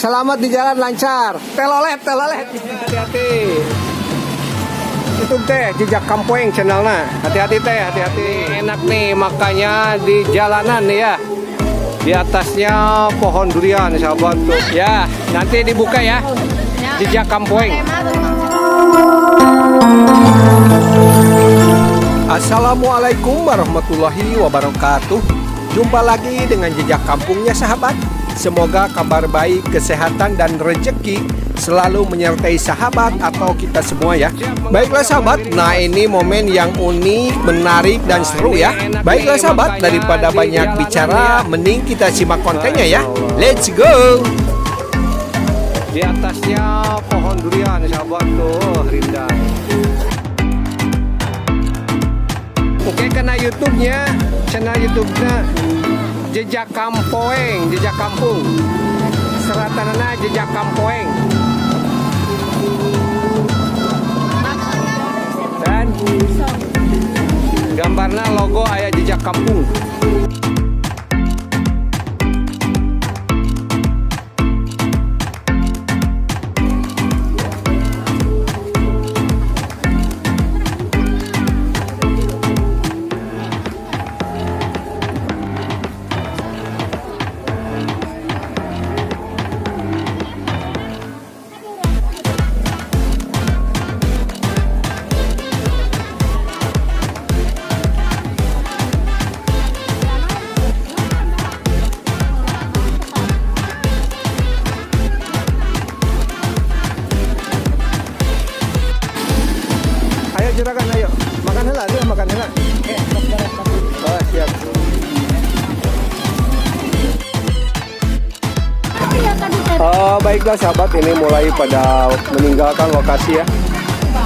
Selamat di jalan lancar. Telolet. Hati-hati. Itu teh jejak kampoeng channelnya. Hati-hati teh, hati-hati. Enak nih makanya di jalanan nih ya. Di atasnya pohon durian sahabat tuh. Ya, nanti dibuka ya. Jejak kampoeng. Assalamualaikum warahmatullahi wabarakatuh. Jumpa lagi dengan jejak kampungnya sahabat. Semoga kabar baik, kesehatan dan rezeki selalu menyertai sahabat atau kita semua ya. Baiklah sahabat, nah ini momen yang unik, menarik dan seru ya. Baiklah sahabat, daripada banyak bicara, mending kita simak kontennya ya. Let's go. Di atasnya pohon durian sahabat tuh, rindang. Oke, karena YouTube-nya, channel YouTube-nya Jejak Kampoeng, Jejak Kampung. Seratanana Jejak Kampoeng. Dan gambarnya logo aya Jejak Kampung. Juragan, ayo makan hela, dia makan hela. Oh, siap. Oh, baiklah sahabat, ini mulai pada meninggalkan lokasi ya,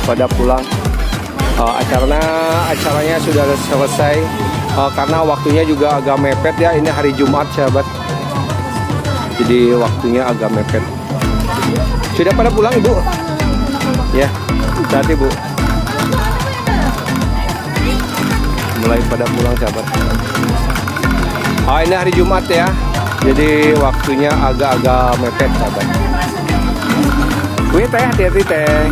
pada pulang. Acaranya sudah selesai karena waktunya juga agak mepet ya. Ini hari Jumat sahabat, jadi waktunya agak mepet. Sudah pada pulang ibu? Ya, hati bu. Mulai pada pulang sahabat. Ini hari Jumat ya, jadi waktunya agak-agak mepet sahabat. Wih teh, hati-hati teh.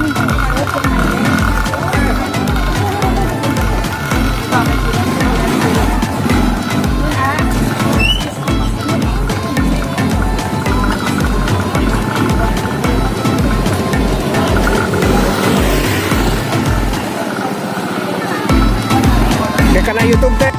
Karena YouTube teh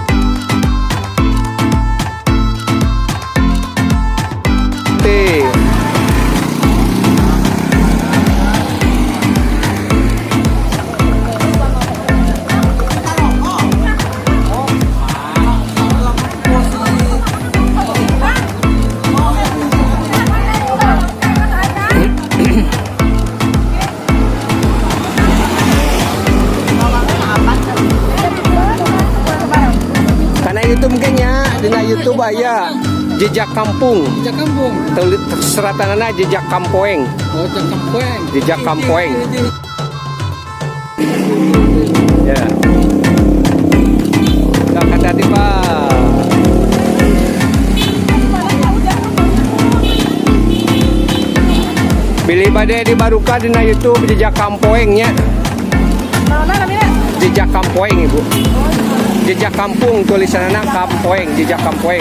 YouTube mungkin ya, di YouTube aya Jejak Kampung. Jejak Kampung. Seratanana Jejak Kampoeng. Oh, Jejak Kampoeng. Jejak Kampoeng. Ya. Hati-hati Pak. Pilih badai dibarukan di YouTube Jejak Kampoengnya. Mana namanya? Jejak Kampoeng ibu. Jejak Kampung, tulisannya Kampoeng, Jejak Kampoeng.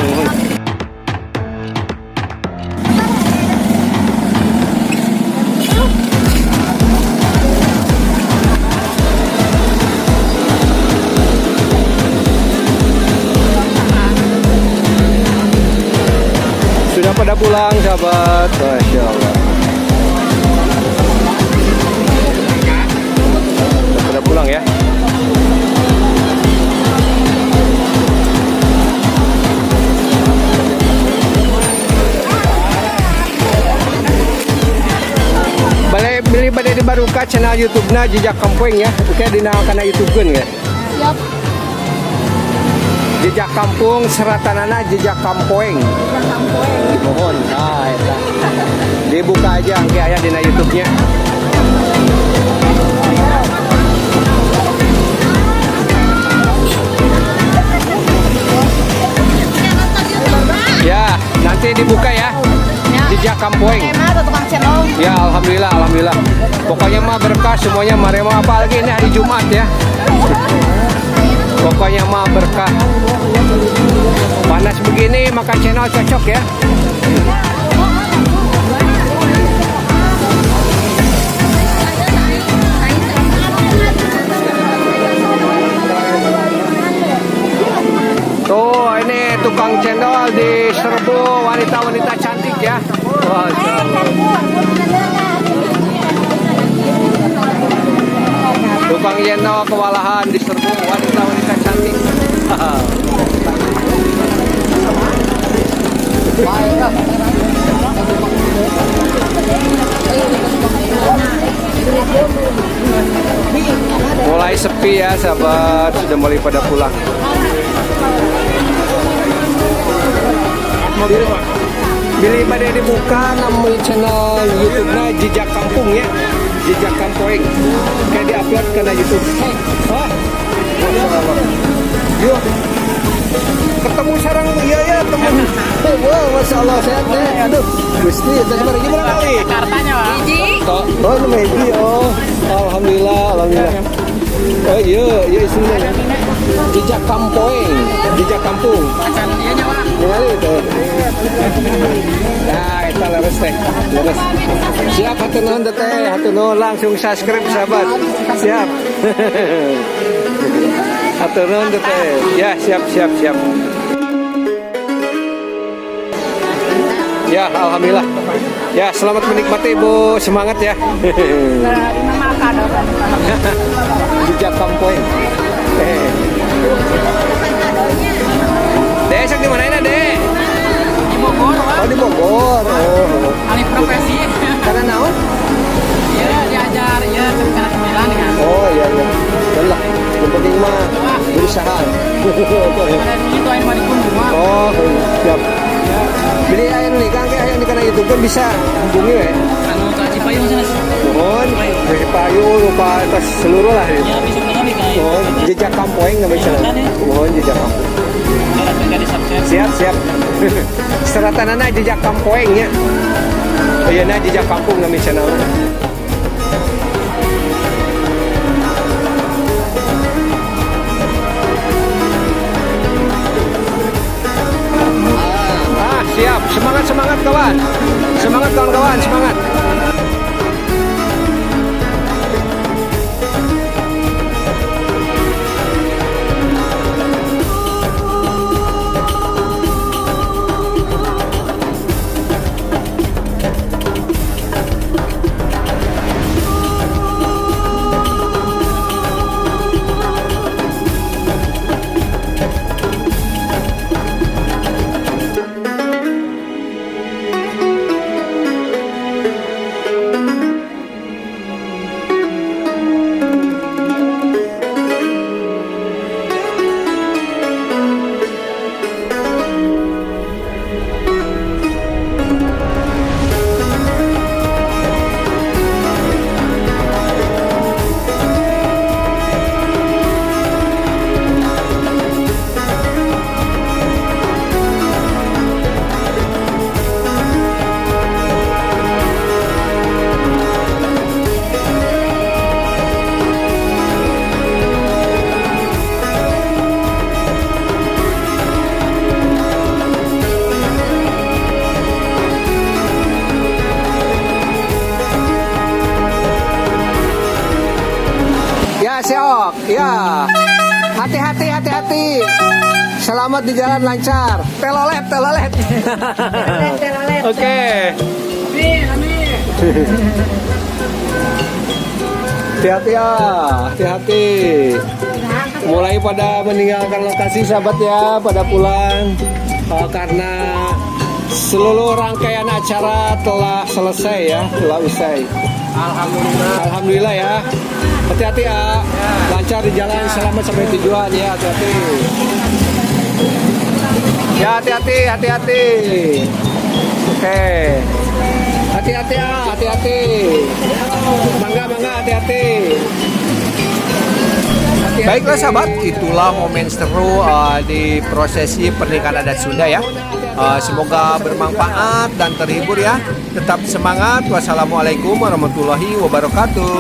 Sudah pada pulang sahabat, Masya Allah. Sudah pada pulang ya. Beli pada dibarukan channel YouTube-na Jejak Kampoeng ya. Oke, dinamakan YouTube-keun ya. Siap. Jejak Kampung, seratanana Jejak Kampoeng. Jejak Kampoeng. Mohon, dibuka aja angke aya dina YouTube-nya. Ya, nanti dibuka ya. Jejak Kampoeng. Enak tuh tukang cenong. Ya, alhamdulillah, alhamdulillah. Pokoknya mah berkah semuanya, mari mau apa lagi ini hari Jumat ya. Pokoknya mah berkah. Panas begini makan channel cocok ya. Tuh ini tukang cendol diserbu wanita-wanita cantik ya. Wah, tukang cendol kewalahan diserbu wanita-wanita cantik. Mulai sepi ya sahabat, sudah mulai pada pulang. Billy pada dibuka namanya channel YouTube-nya Jejak Kampung ya, Jejak Kampoeng. Kayak diupload ke YouTube. Hah? Yuk, ketemu sarang ya teman. Wow, masya Allah sehat deh. Aduh, Gusti, tadi gimana kali? Kartanya Pak. Iji. Oh, nama Iji. Oh, alhamdulillah, alhamdulillah. Oh iya isinya ya. Jejak Kampoeng, Jejak Kampung. Acan iya nya Pak. Gimana itu? Nah, itu leres teh, leres. Siap, hatur nuhun teh, hatur nuhun, langsung subscribe sahabat. Siap. Hatur nuhun teh. Ya, siap. Ya, alhamdulillah. Ya, selamat menikmati Bu, semangat ya. Jejak Kampoeng. Dek, esok di mana ini, Dek? Di Bogor Pak. Oh, di Bogor. Oh. Alih profesi. Karena naon? Iya diajar ya cara sembilan kan. Oh, iya. Yalah, yang penting mah berusaha. Dan itu air mari pun semua. Oh, siap. Beli air nih, kan kayak yang di kanal YouTube kan bisa hubungi we. Anu ka Cipayung sana. Mohon, dari payu lupa atas seluruh lah. Ya besok kali kayak. Mohon, Jejak Kampoeng namanya channel. Mohon Jejak Kampung. Kalau enggak di subscribe. Siap. Seratanana Jejak Kampoeng ya. Oh iya, nah Jejak Kampung namanya channel. Siap, semangat kawan. Semangat kawan-kawan, semangat. Siok, ya. Hati-hati. Selamat di jalan lancar. Telolet. Oke. Amin. Hati-hati. Mulai pada meninggalkan lokasi sahabat ya, pada pulang. Karena seluruh rangkaian acara telah selesai ya, telah usai. Alhamdulillah ya. Hati-hati ya. Lancar di jalan, selamat sampai tujuan ya, hati-hati. Ya, hati-hati. Oke. Hati-hati. Mangga, hati-hati. Baiklah sahabat, itulah momen seru di prosesi pernikahan adat Sunda ya. Semoga bermanfaat dan terhibur ya. Tetap semangat. Wassalamualaikum warahmatullahi wabarakatuh.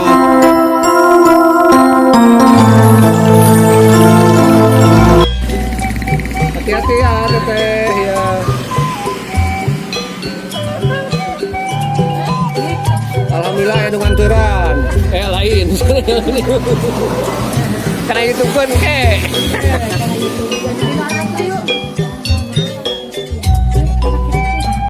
Hati-hati ya Teteh ya. Alhamdulillah ya dengan turan. Lain. Karena itu kan